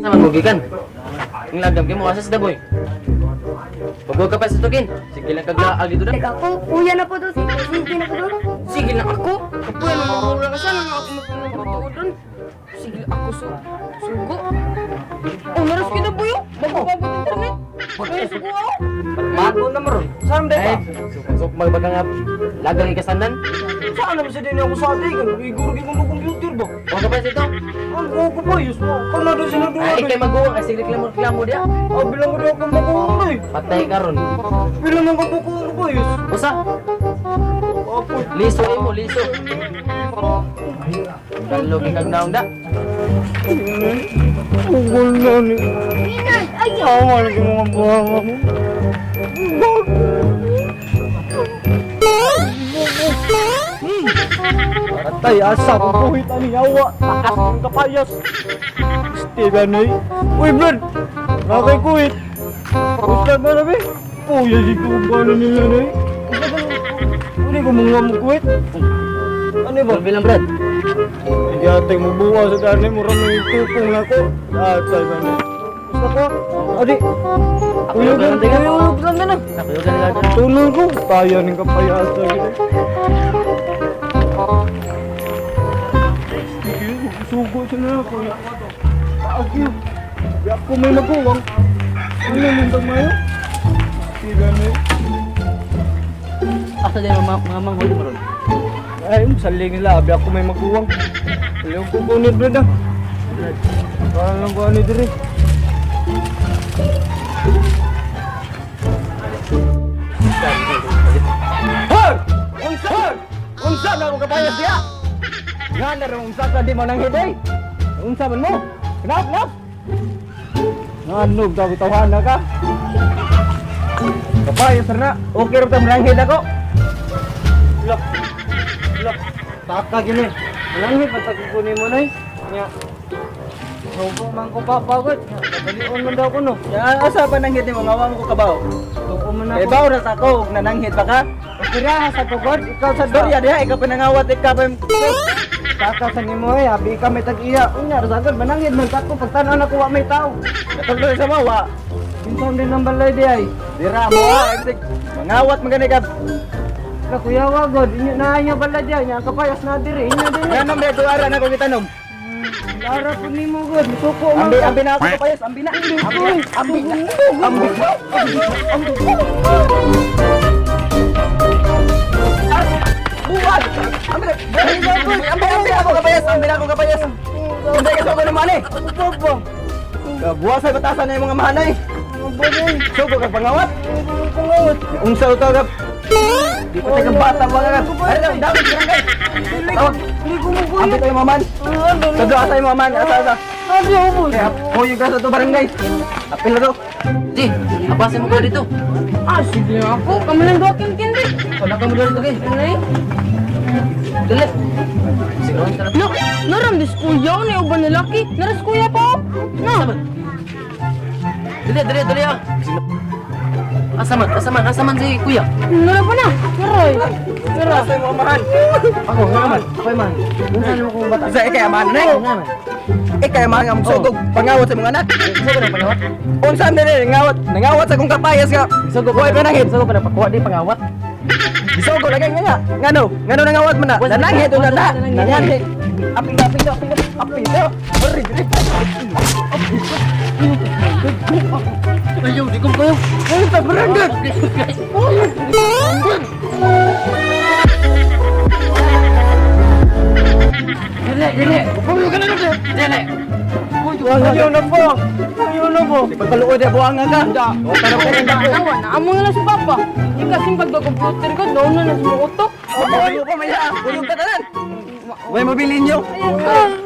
Naman mo gikan. Ang lagam kay mo asas da boy. Pagod ka pa sa tukin. Sige lang kaglaag dito da. Teka po, kuya na po to. Sige na po to. Sige lang ako. Kapoy mo mawala ka sana nga ako magtutuod. Sige ako sugo. Oh, naras kita boy. Magpapabot internet. Ay, sugo ako. Bago na maron. Saan ba ka? Sok magbaka nga lagang ikasandan. Saan naman siya din ako sa atin? Igurugin mo ng computer ba? O ka pa dito? Ang ako pa, yus mo. Kung na doon sila doon. Ay, kay maguwang. Ay, sige reklamo dia. Bilang ko daw akong makuha eh. Patay ka ron. Bilang nang kapukuha ba, yus? Usa. Apo. Liso mo, liso. Dalo kay kag naong da. Ugol na ni. Inan, ayaw. Tama lagi mga buha mo. Patay, asa ko puhit ani yawa. Takas ng kapayas. Steven ay. Uy, Brad. Nakay kuhit. Ustad na nabi. Puya di ko ba na nila na eh. Uli ko mga mo kuhit. Ano ba? Bilang Brad. Hindi atay mo buwa sa dani mo ramay tupong na ko. Atay ba na. Gusto ko. Adi. Uyo ka lang tingnan. Uyo ka lang na. Ako ka nila. Tulong ko. Kaya ng kapayas lagi. Sugo siya na ako. Ako. Di ako may maguwang. Ano nandang mayo? Tiga na eh. Asa din mga manghuli mo ron? Ay, saling nila. Abi ako may maguwang. Ayaw ko kunit bro na. Parang lang ko ano diri. Hoy! Unsa na mo kapayas diya? Nga na rin unsa ka di mo nang hiday. Unsa man mo? Kenap. Nanog daw tawahan na ka. Kapayas na. Okay rin ta mananghid ako. Look. Taka gini. Mananghid pagkukunin mo na eh. Nya. Robo man ko papagod. Kadalion man daw ko no. Ya asa pa nanghid mo mawa mo ko kabaw. Tuko man ako. Ibaw ra ta ko nananghid pa ka. Pira sa tugod ikaw sa dorya diha ikaw pinangawat ikaw pa. Taka sa nimo eh abi ka may tag-iya. Unya ra sagad mananghid man tako pagtan-an ako wa may tao. Katulad sa mawa. Kinsan din ang balay di ay. Dira mo ibig mangawat magani ka. Na kuya wagod inyo na nya balay di nya kapayas na diri inyo din. Ano may duara na ko gitanom. Lara po ni mo god, suko mo. Ambi na ako kapayas, ambi na. Buwan! Ambi na ako kapayas. Hindi ka suko naman eh. Buwas ay batasan na yung mga mahanay. Suko ka pangawat? Unsa ito ka? Di pa tayo bata mga ka. Ay lang, dami barangay. Tawag. Ambi tayo maman. Sadyo asay maman. Asa. Hoy ka sa ito barangay. Apil na to. Di, abasin mo ka dito. Sige ako. Kami lang doon kindi. Wala ka mo dito kay. Ano Dali. Siguro ka No, naramdis kuya ni uban ni Lucky. Naras kuya po. Na. Dali ah. Asaman si kuya. Nara pa na. Naroy. Nara sa mga mahan. Ako naman. Ako man. Unsan mo kung bata? Sa ikay amahan na Oo naman. Ikay amahan nga magsugog. Pangawat sa mga anak. Gusto ko na pangawat. Unsa na rin nangawat sa kong kapayas nga. Gusto ko Buhay panangit. Gusto ko pa na pakuha di pangawat. Isugo lagay nga. Ngano nangawat man na. Nanangit o na. Nanangit. Apil. Ori. Ayaw, di ko kayo. Ay, tabaranggan. Dili. Puyo ka na dito. Dili. Ayaw na po. Pagkaluod ya buang nga ka. Pero pero Nawa na amo na si Papa. Ikasin pagdo-computer ko doon na sa utok. Ayaw pa may Ulog ka tanan. Way mabilin nyo. Ayun.